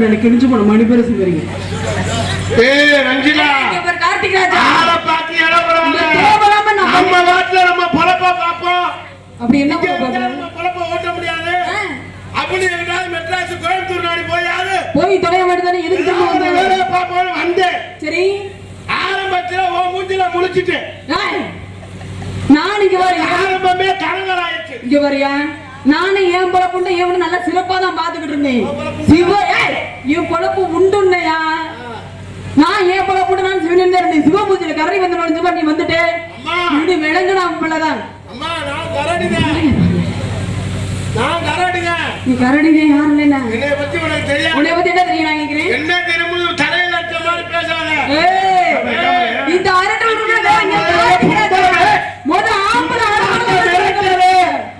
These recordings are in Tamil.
எனக்கு கிழிஞ்சு போன மணி பேர் சொல்றீங்க. ஏய் ரஞ்சிதா இங்க கார்த்திக் ராஜா ஆள பாத்தி எடவறவங்க நம்ம வாட்ல நம்ம பொளப்ப பாப்போம். அப்படி என்ன நம்ம பொளப்ப ஓட்ட முடியாது. அப்படி எங்கடா மெட்ராஸ் கோயம்புத்தூர் நாடி போயாரு போய் தொலைய மாட்டேதானே எதுக்கு வந்து வேற பாப்போம் வந்தே. சரி ஆரம்பத்துல ஓ மூஞ்சில முழிச்சிட்டு நான் இங்க வரேன். ஆரம்பமே கரங்களாயிச்சு. இங்க வரியா நானே என் பொழப்புண்டு எவனு நல்லா சிறப்பா தான் பாத்துக்கிட்டு இருந்தேன். சிவ என் பொழப்பு உண்டுன்னையா நான் என் பொழப்புண்டு நான் சிவன் இருந்தேன். சிவபூஜையில கரடி வந்து நுழைஞ்சப்ப நீ வந்துட்டு இப்படி விளங்குனா பிள்ளைதான். அம்மா நான் கரடிங்க. நான் கரடிங்க. நீ கரடிங்க யாரு இல்லைன்னா என்னை பத்தி உனக்கு தெரியாது. உன்னை பத்தி என்ன தெரியும் நான் கேக்குறேன். என்ன தெரியும் தலையில அடிச்ச மாதிரி பேசாத. இந்த அரட்டை மொத ஆம்பளை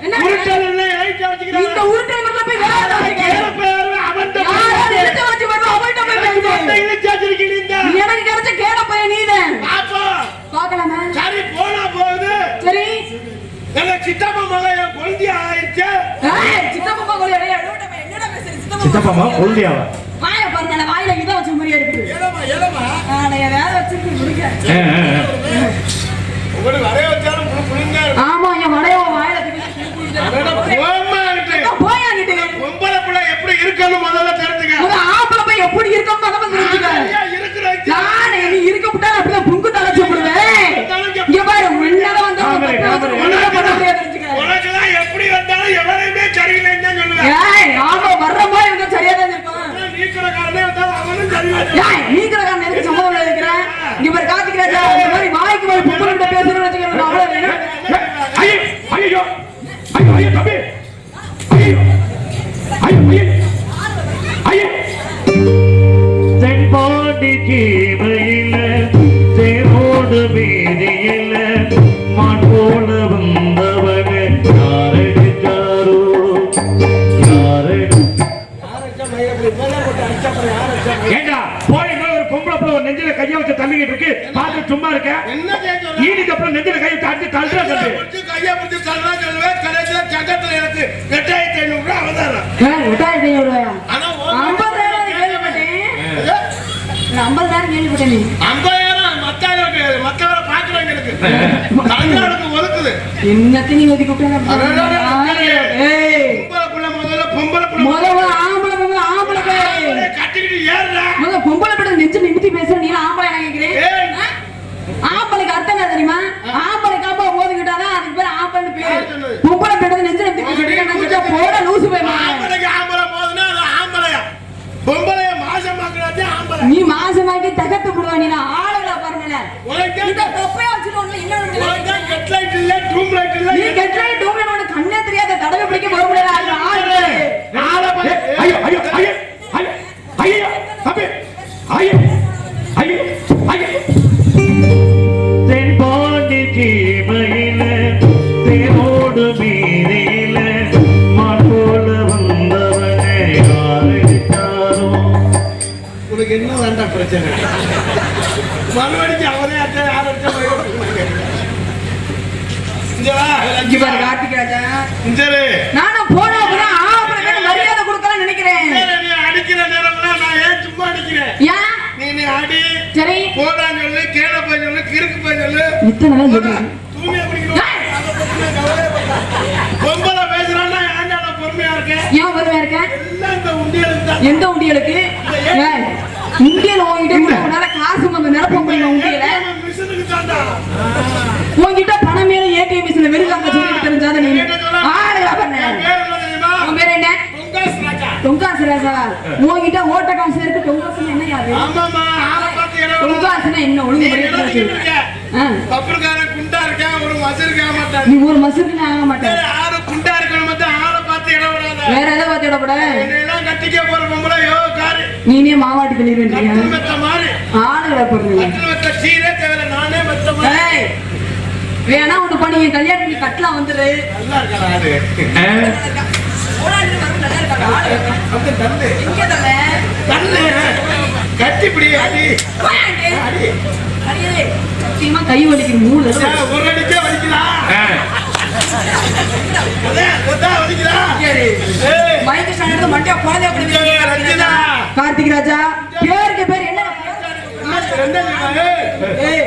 என்ன உருட்டல் என்ன ரைட் வச்சுக்கிறாங்க. இந்த உருட்டை மட்டும் போய் வேற கேர பேர் அவன்ட எடுத்து வச்சு வரணும். அவன்ட்ட போய் பேசு. இழுச்சாச்சிருக்கீங்க. எனக்கு கிடைச்ச கேட போய் நீதான் பாப்பா பார்க்கலாமா. சரி போனா போகுது. சரி நல்ல சித்தப்பா மகன் கொல்தி ஆயிடுச்சு. சித்தப்பா கோழி என்னடா பேசுற சித்தப்பா கொல்தியாவா வாய பாருங்க வாயில இத வச்ச மாதிரியா இருக்குது. ஏலமா ஏலமா நான் வேற வச்சிருக்கு முடிக்க. உங்களுக்கு வரைய வச்சாலும் புளிங்க. ஆமா என் வளைய வாயில போயாங்கிட்டு பொம்பளை பிள்ளை எப்படி இருக்கணும் முதல்ல தெரிஞ்சுக்க. ஒரு ஆம்பளை போய் எப்படி இருக்கணும் முதல்ல தெரிஞ்சுக்க. நான் நீ இருக்க விட்டா அப்படியே புங்கு தலைச்சு விடுவேன். இங்க பாரு முன்னத வந்து உனக்கு தான் எப்படி வந்தாலும் எவரையுமே சரியில்லைன்னு தான் சொல்லுவேன். ஏய் ஆமா வர்ற மாதிரி வந்து சரியா தான் இருக்கும். நீக்கிற காரணமே வந்தாலும் அவனும் சரியில்லை. ஏய் நீக்கிற காரணம் எதுக்கு சம்பந்தம் இருக்கிறேன். இங்க பாரு கார்த்திக் ராஜா இந்த மாதிரி வாய்க்கு போய் புங்குல கிட்ட பேசணும்னு வச்சுக்கணும். அவ்வளவு வேணும். ஐயோ ஐயோ ஐயோ ஐயோ தம்பி ஐயோ ஐயோ ஐயோ தென்பாண்டி ஜீவையில தேரோடு வீதியில மான் போல வந்தவங்க யாரடிச்சாரோ ஏண்டா போய் ஒரு பொம்பளை பிள்ளை ஒரு நெஞ்சில கைய வச்சு தள்ளிக்கிட்டு இருக்கு பார்த்து சும்மா இருக்க. ஈடிக்கு அப்புறம் நெஞ்சில கையை தாண்டி தள்ளுற கையை பிடிச்சி தள்ளுறா சொல்லுவேன். கடைசியில சங்கத்துல எனக்கு 8500 ரூபாய் அவதாரம். 8500 ரூபாயா? ஆனா 50000 கேள்விப்பட்டேன். 50000 கேள்விப்பட்டேன். 50000 மத்தவரை பாக்குறவங்க இருக்கு. தங்களுக்கு ஒதுக்குது. என்னத்தை நீ ஒதுக்கி விட்டா? ஏய் பொம்பளை புள்ள முதல்ல ஆம்பளை ஆம்பளை கட்டிக்கிட்டு ஏறுறா. முதல்ல பொம்பளை பட நெஞ்சு நிமித்தி பேசுற நீ ஆம்பளை நான் கேக்குறேன். ஆம்பளைக்கு அர்த்தம் என்ன தெரியுமா? ஆம்பளை காப்பா ஓதுக்கிட்டாதான் அதுக்கு பேர் ஆம்பளைன்னு பேரு. பொம்பளை பட நெஞ்சு நிமித்தி பேசுறீங்க போட லூசு போய் ஆம்பளைக்கு ஆம்பளை போதுன்னா அது ஆம்பளையா? பொம்பளைய மாசமாக்குறாதே ஆம்பளை. நீ மாசமாக்கி தகத்து போடுவா. நீ நான் ஆளுங்களா பாருங்கல. உனக்கு இந்த தொப்பையா வச்சிரோம்ல இன்னொரு உனக்கு கெட் லைட் இல்ல ட்ரூம் லைட் இல்ல. நீ கெட் லைட் ட்ரூம் லைட் உனக்கு கண்ணே தெரியாத தடவை பிடிக்க வரும்ல ஆளு. ஐயோ ஐயோ ஐயோ ஐயோ ஐயோ தம்பி ஐயோ ஐயோ ஐயோ தென்பாண்டி ஜீவையில தேரோடு வீதியில மான் போல வந்தவங்க யாரடிச்சாரோ. உனக்கு என்ன வேண்டாம் பிரச்சனை? மறுபடிக்கு அவனே அட்டை யார் அடிச்சா நானும் போன மரியாதை கொடுக்கலாம் நினைக்கிறேன். அடிக்கிற நேரம்னா நான் ஏன் சும்மா அடிக்கிறேன்? நீ அடி சரி போடான்னு சொல்லு, கேட போய் சொல்லு, கிறுக்கு போய் சொல்லு, தூமியா பிடிக்கணும். பொம்பளை பேசுறான்னா ஏன்டா நான் பொறுமையா இருக்கேன்? ஏன் பொறுமையா இருக்கேன்? எல்லாம் இந்த உண்டியலுக்கு தான். எந்த உண்டியலுக்கு? உண்டியல் உங்ககிட்ட காசு வந்து நிரப்ப முடியும். உண்டியல மிஷினுக்கு தாண்டா. உங்ககிட்ட பணம் மேல ஏடிஎம் மிஷின்ல வெறுக்காம சொல்லிட்டு தெரிஞ்சாத நீ ஆளுடா பண்ண. உன் பேர் என்ன? தொங்காசு ராஜா. உங்ககிட்ட ஓட்ட காசு இருக்கு. தொங்காசுன்னா என்ன யாரு? ஆமாமா ஆளை பார்த்து என்ன தொங்காசுன்னா என்ன ஒழுங்கு பப்புக்காரன் குண்டா இருக்கேன், ஒரு மசருக்கு ஆக மாட்டான். நீ ஒரு மசருக்கு ஆக மாட்டேன். ஆறு குண்டா இருக்கணும் மட்டும் ஆளை பார்த்து இடம் விடாத. வேற எதை பார்த்து இடப்பட? என்னெல்லாம் கட்டிக்க போற பொம்பளை யோ காரு. நீனே மாவாட்டி பண்ணிடுவேன். மெத்த மாதிரி ஆளுடா போடுறீங்க. மெத்த சீரே தேவை. நானே மெத்த மாதிரி வேணா ஒண்ணு பண்ணி கல்யாணம் பண்ணி கட்டலாம் வந்துரு. நல்லா இருக்கா ஆளு? கட்டிப்பிடி அடி சத்தியமா கை வலிக்கு மூணு ஒரு அடிக்கே வலிக்கலாம். வலிக்கலாம் மைக்கு ஸ்டாண்ட் மண்டியா குழந்தை கார்த்திக் ராஜா பேருக்கு பேர் என்ன ஏய்,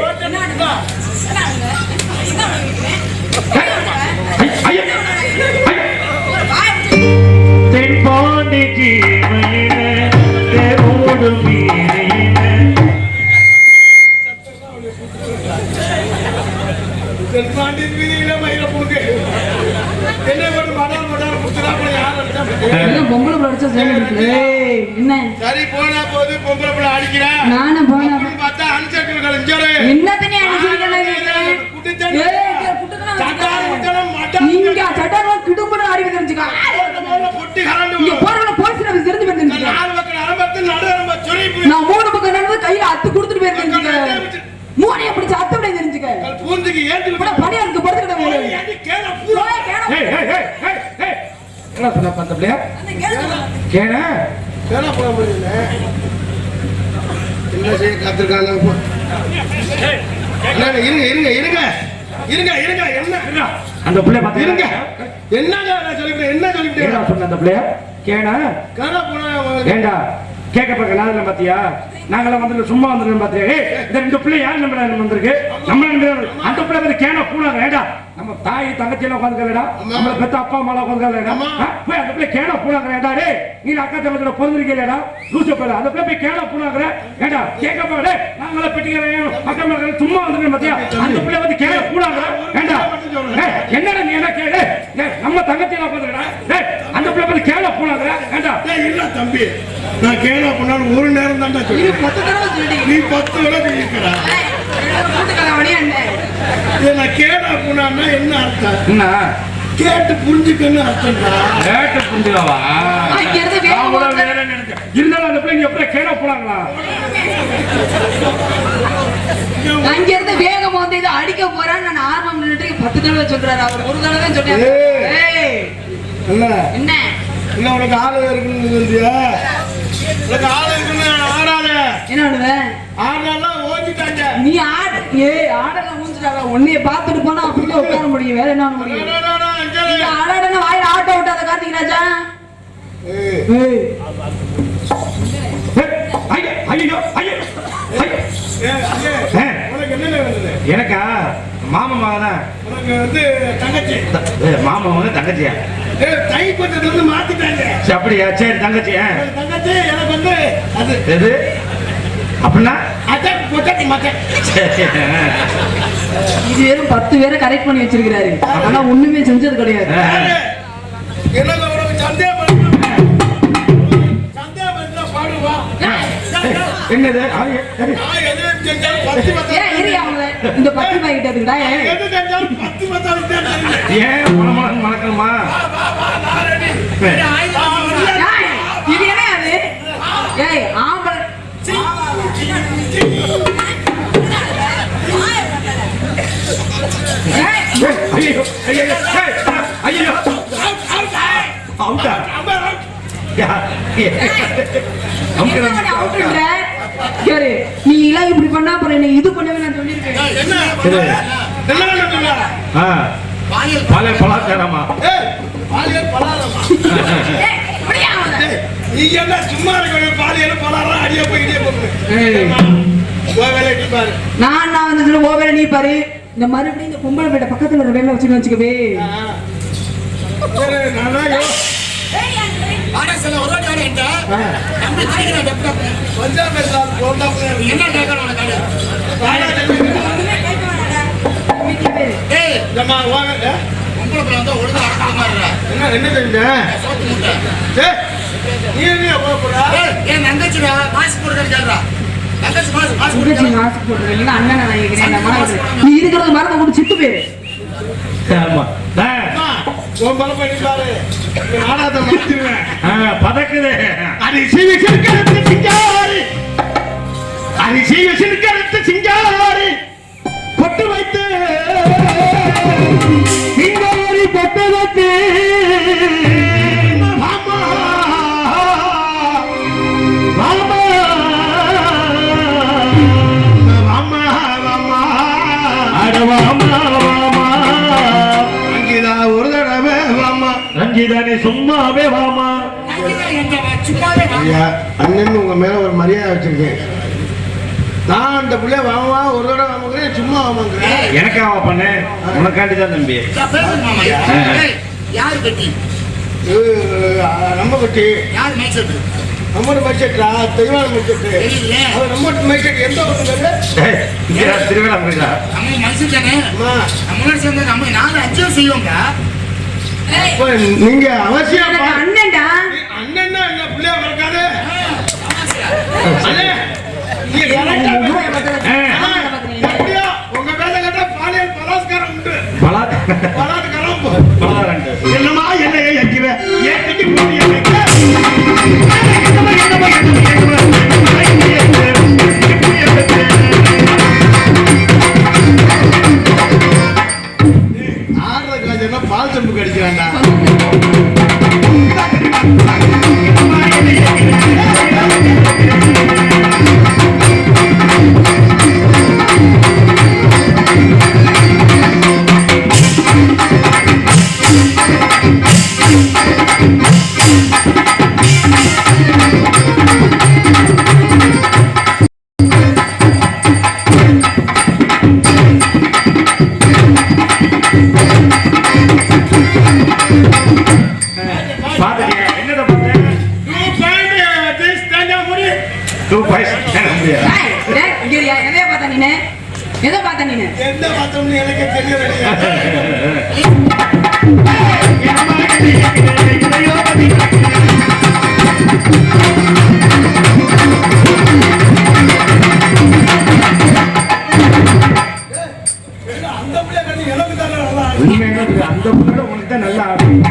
தென்பாண்டி ஜீவையின தேவோடு மீறின எல்லாம் பொம்பளை பிள்ளை அடிச்சா சேர்ந்து இருக்கு. ஏய், என்ன சரி போனா போது பொம்பளை பிள்ளை அடிக்கிற நானும் போனா அப்படின்னு பார்த்தா அனுசரிக்கணும் கலைஞரு. என்னத்தனே அடிச்சிருக்கேன் நீங்க சட்டாரம் கிடும்புன்னு அறிவு தெரிஞ்சுக்கா பொட்டி கலந்து இங்க போறவன போலீஸ் நம்ம தெரிஞ்சு தெரிஞ்சுக்க நாலு பக்கம் நரம்பத்து நடுநரம்ப சொறி நான் 3 பக்கம் நடந்து கையில அத்து கொடுத்துட்டு போய் தெரிஞ்சுக்க மூணைய பிடிச்சு அத்து விட தெரிஞ்சுக்க பூந்துக்கு ஏத்து கூட பணியாருக்கு படுத்துக்கிட்ட வேலை கேள பூரா ஏய் ஏய் ஏய் ஏய் ஏய் என்ன சொன்ன பந்த பிள்ளையா கேன கேள போற முடியல என்ன செய்ய காத்திருக்காங்க இருங்க இருங்க இருங்க இருங்க இருங்க என்ன அந்த பிள்ளை பாத்து இருங்க என்னங்க நான் சொல்லிட்டேன் என்ன சொல்லிட்டேன் என்ன சொன்ன அந்த பிள்ளையா கேன கேள போனா ஏண்டா கேட்க பார்க்க நாள் பாத்தியா நாங்களாம் வந்து சும்மா வந்துருக்கோம் பாத்தியா ஏய் இந்த ரெண்டு பிள்ளை யார் நம்பர் வந்திருக்கு நம்ம அந்த பிள்ளை வந்து கேன பூனாங்க ஏண்டா நம்ம தாய் தங்கச்சி எல்லாம் உட்காந்துக்கலடா நம்ம பெத்த அப்பா அம்மா எல்லாம் உட்காந்துக்கலடா போய் அந்த பிள்ளை கேன பூனாங்க ஏண்டா டேய் நீ அக்கா தங்கச்சியோட பிறந்திருக்கீங்களா லூசு போல அந்த பிள்ளை போய் கேன பூனாங்க ஏண்டா கேட்க பாரு நாங்களாம் பெட்டிக்கிறேன் அக்கா மகள் சும்மா வந்துருக்கோம் பாத்தியா அந்த பிள்ளை வந்து கேன பூனாங்க ஏண்டா என்னடா நீ என்ன கேளு நம்ம தங்கச்சி எல்லாம் உட்காந்துக்கடா டேய் அந்த பிள்ளை வந்து கேன பூனாங்க ஏண்டா இல்ல தம்பி நான் கேள போனாலும் ஒரு நேரம் தான்டா சொல்லி 10 தடவை சொல்லி நீ 10 தடவை சொல்லிருக்கடா கூட்டுக்கலவனே என்ன நான் கேள போனான்னா என்ன அர்த்தம் என்ன கேட்டு புரிஞ்சுக்கன்னு அர்த்தம்டா கேட்டு புரிஞ்சுக்கவா அங்க இருந்து வேகமா இருந்தாலும் அந்த பிள்ளைங்க எப்படி கேட போனாங்களா அங்க இருந்து வேகமா வந்து இதை அடிக்க போறான்னு நான் ஆர்வம் நின்னுட்டு 10 தடவை சொல்றாரு அவர் ஒரு தடவை தான் சொன்னாரு ஏய் என்ன என்ன என்ன உனக்கு ஆளு இருக்குன்னு சொல்றியா உனக்கு ஆளு இருக்குன்னு ஆடாத என்ன பண்ணுவேன் ஆடாலாம் ஓடிட்டாங்க நீ ஆடு ஏய் ஆடலாம் ஊஞ்சிட்டாங்க உன்னைய பார்த்துட்டு போனா அப்படியே உட்கார முடியும் வேற என்ன பண்ண முடியும் நீ ஆடாடன வாயில ஆட்ட விட்டாத கார்த்திக் ராஜா ஏய் ஐயோ ஐயோ உனக்கு என்ன வேணுது எனக்கா மாமா மகன் உனக்கு வந்து தங்கச்சி மாமா வந்து தங்கச்சியா தை பட்டத்துல இருந்து மாத்திட்டாங்க அப்படியா சரி தங்கச்சி தங்கச்சி எனக்கு வந்து அது எது அப்படின்னா அட்டக் பொட்டக் மட்டக் இது வெறும் 10 பேரை கரெக்ட் பண்ணி வச்சிருக்காரு ஆனா ஒண்ணுமே செஞ்சது கிடையாது எனக்கு உனக்கு சந்தேகம் பாடுவா என்னது நான் எது செஞ்சாலும் 10 ஏன் இரு அவங்க இந்த 10 பாக்கெட் அதுக்குடா எது செஞ்சாலும் 10 ஏன் மனமளன் மணக்கணுமா இது என்ன அது ஏய் ஆம்பளை ஐயோ ஐயோ ஐயோ அவுட்டா நீ எல்லாம் இப்படி பண்ணா அப்புறம் என்ன இது பண்ணவே நான் சொல்லிருக்கேன் பல பலாச்சாரமா நீ என்ன சும்மா இருக்க பாலியல் பலாரம் அடிய போய் இடிய போகுது நான் வந்து ஓ வேலை நீ பாரு இந்த மறுபடியும் இந்த பொம்பளை பேட்ட பக்கத்துல ஒரு வேலை வச்சுக்க வச்சுக்கவே என்ன செஞ்ச நீ இருக்கிறது மறந்து கூட சிட்டு பேரு பதக்குது அரிசி சிங்கரத்து சிங்காரி பொட்டு வைத்து சிங்காரி பொட்டு வைத்து ரஞ்சிதானே சும்மாவே வாமா சும்மாவே வா. ஐயா அண்ணன் உங்க மேல ஒரு மரியாதை வச்சிருக்கேன். நான் அந்த பிள்ளைய வாங்குவா ஒரு தடவை வாங்குறேன், சும்மா வாங்குறேன். எனக்காக பண்ணு, உனக்காண்டி தான் தம்பி. பேசுங்க மாமா. ஏய், யாரு கட்டி? நம்ம கட்டி யார் மைசெட்? நம்ம மைசெட்டா? தெய்வான மைசெட்டு. தெரியல. அது நம்ம மைசெட் எந்த ஊருங்க? திருவிழா முடியல. நம்ம மைசெட் தானே. அம்மா நம்மளோட சேர்ந்து நம்ம 4-5 செய்வோங்க. அப்ப நீங்க அவசியம் எனக்கு அண்ணன்டா. அண்ணன் என்ன பிள்ளைய வளர்க்காது. அண்ணே நீங்க கரெக்டா எப்படியோ உங்க மேல கேட்டா பாலியல் பலாத்காரம் உண்டு. பலாத்காரம் என்னமா என்ன ஏக்கிற ஏன் கட்டி போய் ஆடுறதுக்கு பால் சம்பு கடிக்கிறான்டா. எதை பார்த்த நீனு? எந்த பார்த்தோம்னு எனக்கு தெரியவில்லை. அந்த பிள்ளை கண்ணு எனக்கு தானே நல்லா ஆடுது. உண்மையான அந்த பிள்ளை உனக்கு தான் நல்லா ஆடும்.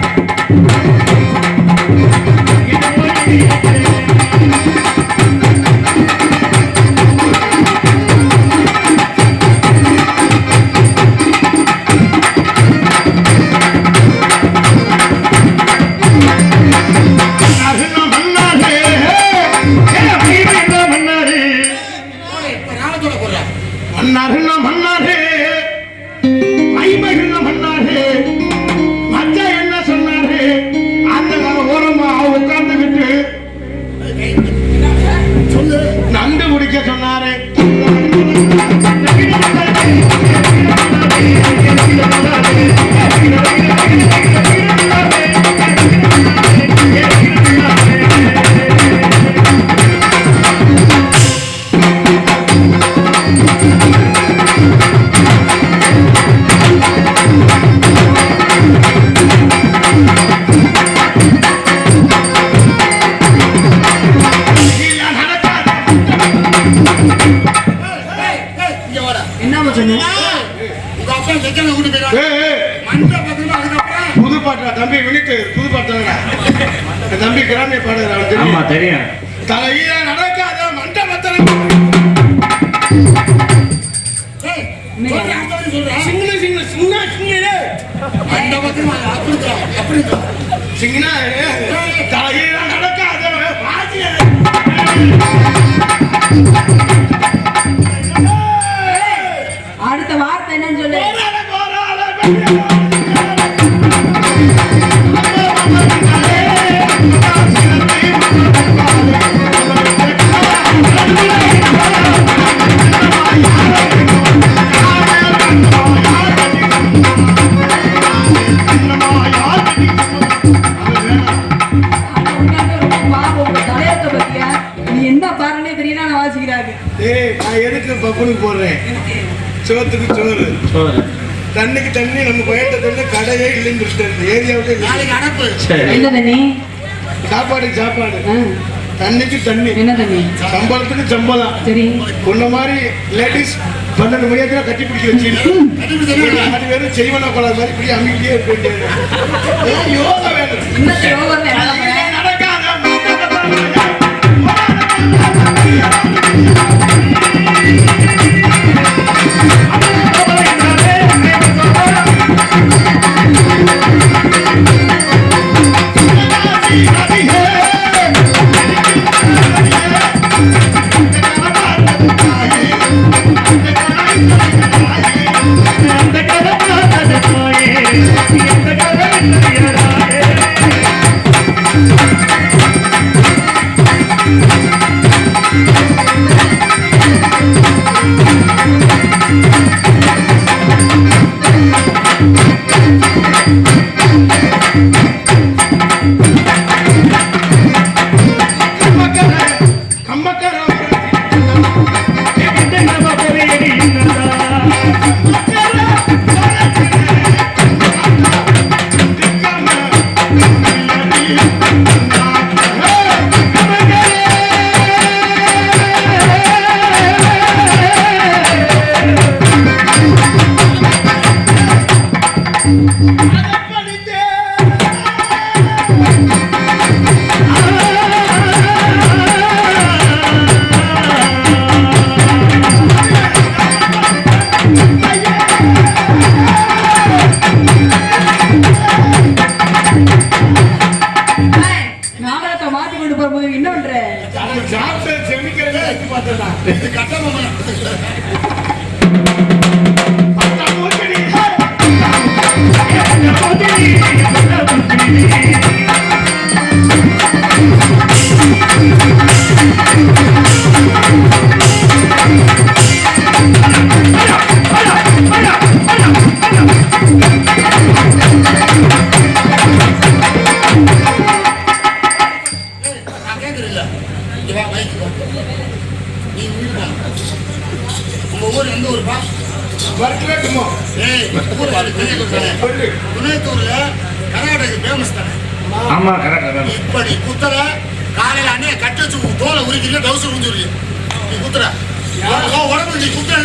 நண்டு குடிக்க சொன்னாரு. புது பாட்டா தம்பி வினிட்டு புது பாட்டா தம்பி கிராமிய பாடுகிறான். ஆமா தெரியும். தலையில நடக்காத மண்டபத்தில் சின்ன சின்ன சின்ன சின்ன தலையில நடக்காத அடுத்த வார்த்தை என்னன்னு சொல்லு. என்ன பாருன்னே தெரியல நான் வாசிக்கிறாங்க. நான் எதுக்கு பப்புனுக்கு போடுறேன்? சோத்துக்கு சோறு, தண்ணிக்கு தண்ணி. நம்ம பயந்த தண்ணி கடையே இல்லைன்னு ஏரியாவுக்கு என்ன தண்ணி? சாப்பாடுக்கு சாப்பாடு, தண்ணிக்கு தண்ணி, என்ன தண்ணி? சம்பளத்துக்கு சம்பளம். சரி, உன்ன மாதிரி லேடிஸ் 12 மணியத்துல கட்டி பிடிக்க வச்சு அது வேணும் செய்வன கொலை மாதிரி இப்படி அமைக்கிட்டே இருக்க. யோகா வேணும். இன்னும் யோகம் நடக்காத Thank you. வரட்டுல சும்மா. ஏய், ஊர் வாடி பெரிய குத்தானே. சொல்லு. துணைத்தூர்ல கர்நாடக ஃபேமஸ் தானே. ஆமா கரெக்டா இப்ப நீ குத்துற காலையில அண்ணே கட்டி வச்சு தோலை உரிக்கிறீங்க டவுசர் உறிஞ்சுறீங்க. நீ குத்துற உடம்பு நீ குத்துற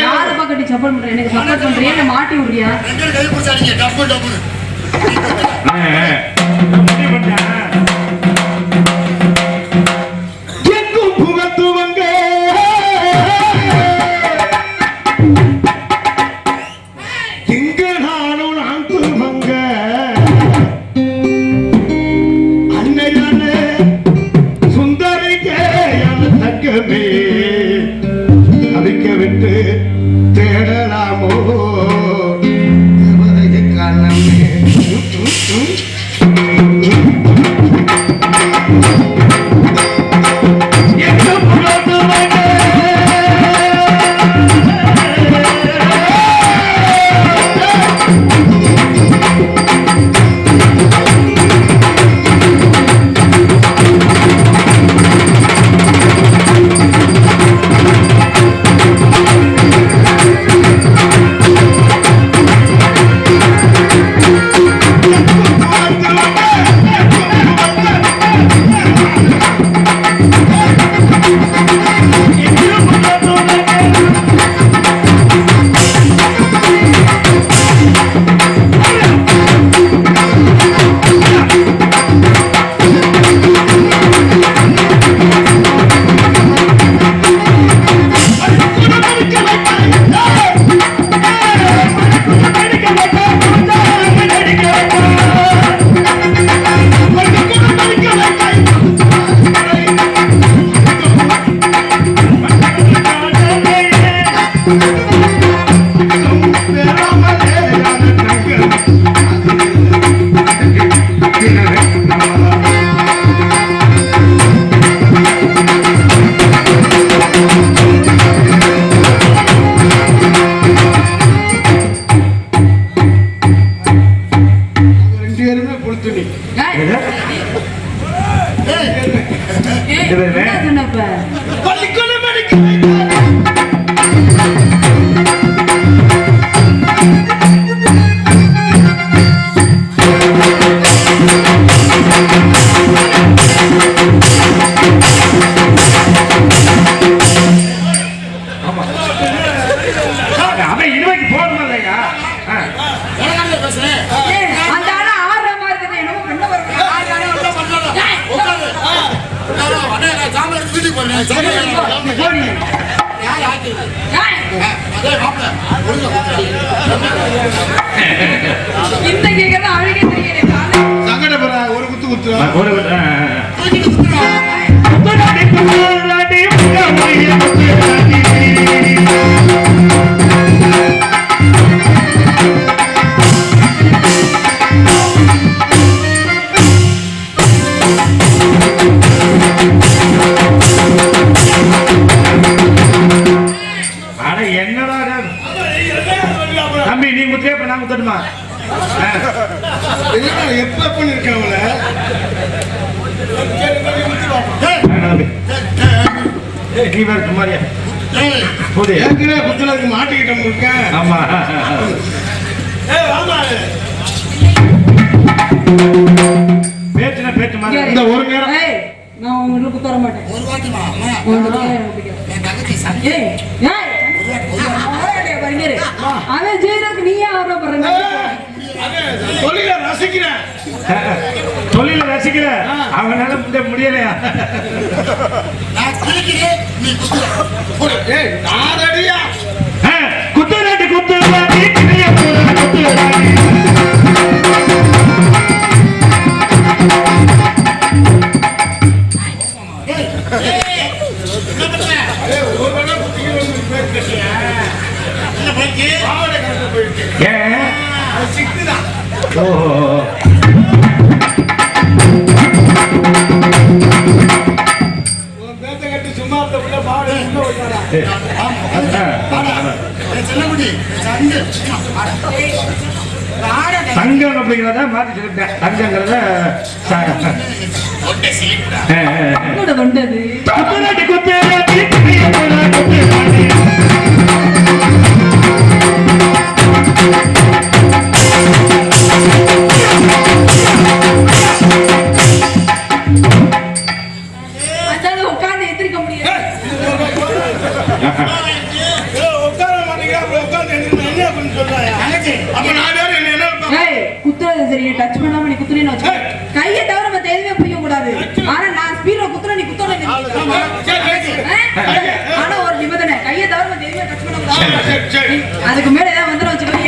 யாரை பக்கட்டி சப்போர்ட் பண்ற எனக்கு சப்போர்ட் பண்றியா இல்ல மாட்டி விடுறியா? ரெண்டு கை பிடிச்சாடிங்க டப்பு டப்புன்னு. எங்கும் புகழ்த்துவங்க இங்க நானும் நான் துவங்க அன்னையான சுந்தரிக்க தங்கமே அவிக்க விட்டு தேடலாமோ காரணமே ஒரு குத்து குத்துறா தம்பி நீ முத்தியா இப்ப நான் முத்தட்டுமா எப்ப பண்ணிருக்காங்கள நீ வேற சும்மாரியா குத்துனதுக்கு மாட்டிக்கிட்டோம் இருக்கேன். ஆமா பேச்சுனா பேச்சு மாதிரி இந்த ஒரு நேரம் நான் உங்களுக்கு குத்த வர மாட்டேன். ஒரு வாட்டிமா என் தங்கச்சி சண்டை அவன் ஜெயிலுக்கு நீயே ஆர்வப்படுற தொழில ரசிக்கிறேன் தொழில ரசிக்கிற அவனால முடியலையா நான் கிளிக்கிறேன் நீ குத்துற ஏய் நான் ரெடியா குத்துறாட்டி குத்துறாட்டி கிளிய குத்துறாட்டி தங்கம் அப்படிங்கிறத மாற்றி சொல்லிட்டேன். தங்கங்கிறத கொண்டது குத்துறாட்டி குத்துறாட்டி சரி டச் பண்ணாம நீ குத்துறேன்னு வச்சுக்கோ. கையை தவிர மத்த எதுவுமே பிடிக்க கூடாது. ஆனா நான் ஸ்பீட்ல குத்துற நீ குத்தோட ஆனா ஒரு நிபந்தனை, கையை தவிர மத்த எதுவுமே டச் பண்ண கூடாது. அதுக்கு மேல ஏதாவது வந்துடும் வச்சுக்கோ.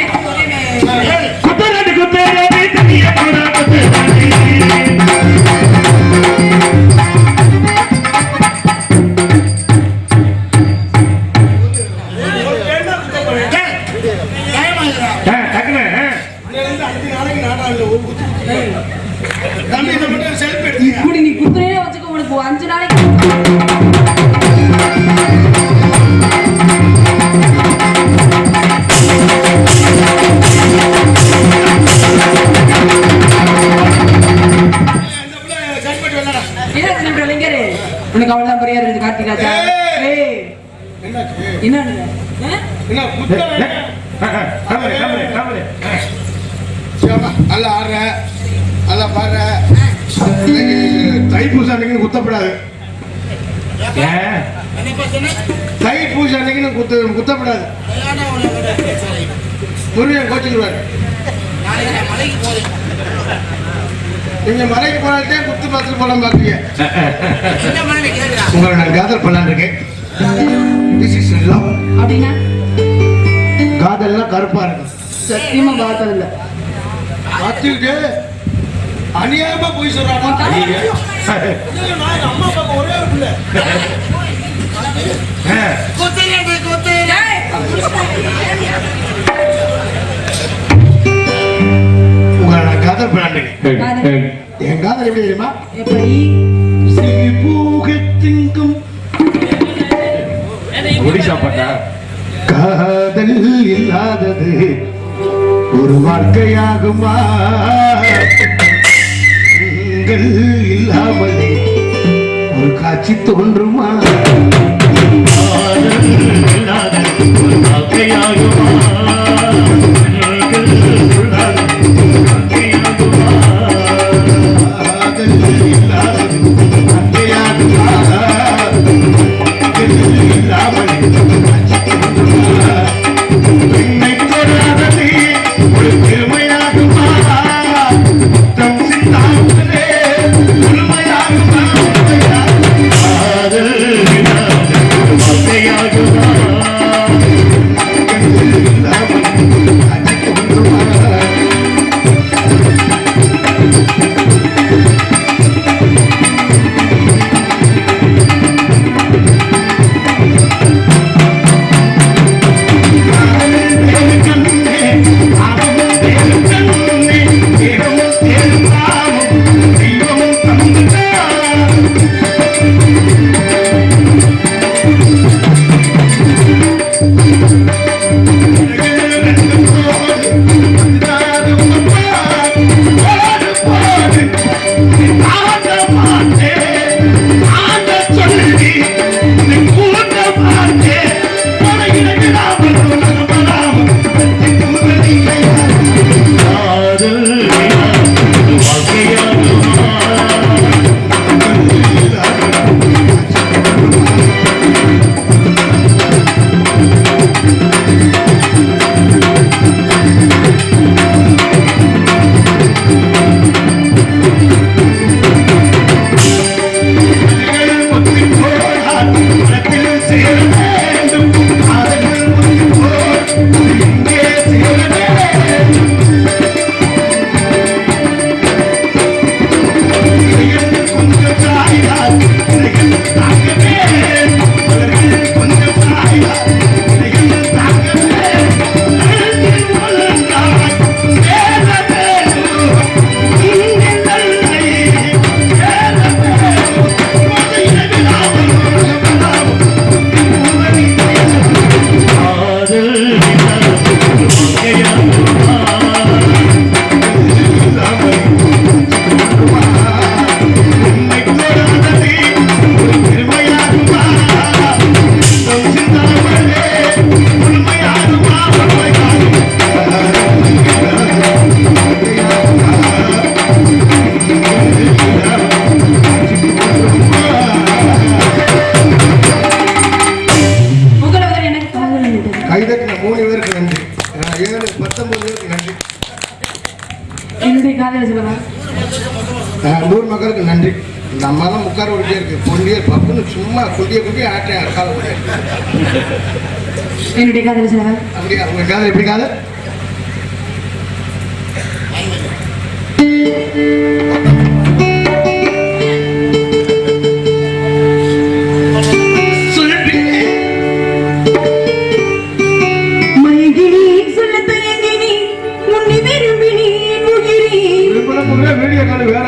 இப்படி நீ குத்துறே வச்சுக்கோ, உனக்கு 5 நாளைக்கு உனக்கு அவ்வளவுதான் பெரியார் இருந்து கார்த்திராஜா. நல்லா ஆடுற, நல்லா பாடுற. தைப்பூசம் அன்னைக்கு குத்தப்படாது. தைப்பூசம் அன்னைக்கு குத்தப்படாது. முருகன் கோச்சுக்குவாரு. நீங்க மலைக்கு போனாலே குத்து பார்த்துட்டு போலாம் பாக்குறீங்க. உங்களை நான் காதல் பண்ணலான்னு இருக்கேன். அப்படின்னா காதல்லாம் கருப்பா இருக்கு. சத்தியமா பார்த்தது இல்ல. பார்த்துக்கிட்டு அநியாயமா போய் சொல்றாங்க. அம்மா அப்பா ஒரே ஒரு பிள்ளை. உங்களை நான் காதல் பண்ணலான்னு இருக்கேன். என் காதல் எப்படி தெரியுமா? எப்படி? ஒடிசா பாட்டா? காதல் இல்லாதது ஒரு வாழ்க்கையாகுமா? நீங்கள் இல்லாமலே ஒரு காட்சி தோன்றுமா? காதல் இல்லாதது ஒரு வாழ்க்கையாகுமா? காதல சொல்லவா? ஊர் மக்களுக்கு நன்றி. நம்ம எல்லாம் முக்கார ஓடிட்டே இருக்கு. பொண்டியே பப்புன்னு சும்மா குண்டிய ஆட்டேன் கால முடியாது. என்னுடைய காதல சொல்லவா? அப்படியா? உங்க காதல் எப்படி காதல்? வீடியோ கால் வேற